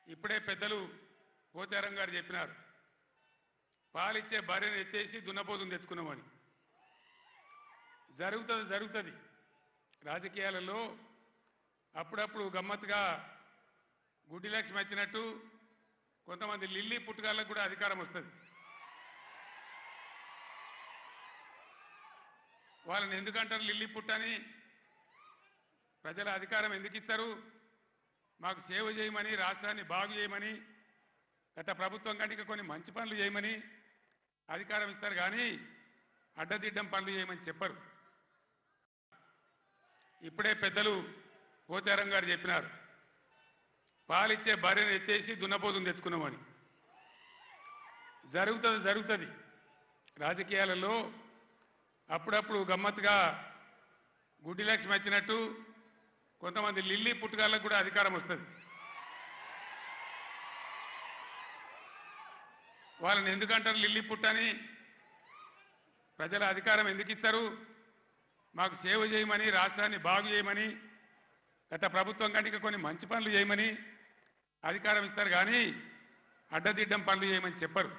ఇప్పుడే పెద్దలు పోచారం గారు చెప్పినారు, పాలిచ్చే భార్యను ఎత్తేసి దున్నపోతుని తెచ్చుకున్నామని. జరుగుతుంది. రాజకీయాలలో అప్పుడప్పుడు గమ్మత్తుగా గుడ్డి లక్ష్మి వచ్చినట్టు కొంతమంది లిల్లీ పుట్టుగాళ్ళకు కూడా అధికారం వస్తుంది. వాళ్ళని ఎందుకంటారు లిల్లీ పుట్టని? ప్రజల అధికారం ఎందుకు ఇస్తారు? మాకు సేవ చేయమని, రాష్ట్రాన్ని బాగు చేయమని, గత ప్రభుత్వం కంటే కొన్ని మంచి పనులు చేయమని అధికారం ఇస్తారు, కానీ అడ్డదిడ్డం పనులు చేయమని చెప్పరు. ఇప్పుడే పెద్దలు పోచారం గారు చెప్పినారు, పాలిచ్చే భార్యను ఎత్తేసి దున్నపోతుని తెచ్చుకున్నామని. జరుగుతుంది. రాజకీయాలలో అప్పుడప్పుడు గమ్మత్తుగా గుడ్డి లక్ష్మి వచ్చినట్టు కొంతమంది లిల్లీ పుట్టుగాళ్ళకు కూడా అధికారం వస్తుంది. వాళ్ళని ఎందుకంటారు లిల్లీ పుట్టని? ప్రజల అధికారం ఎందుకు ఇస్తారు? మాకు సేవ చేయమని, రాష్ట్రాన్ని బాగు చేయమని, గత ప్రభుత్వం కంటే కొన్ని మంచి పనులు చేయమని అధికారం ఇస్తారు, కానీ అడ్డదిడ్డం పనులు చేయమని చెప్పరు.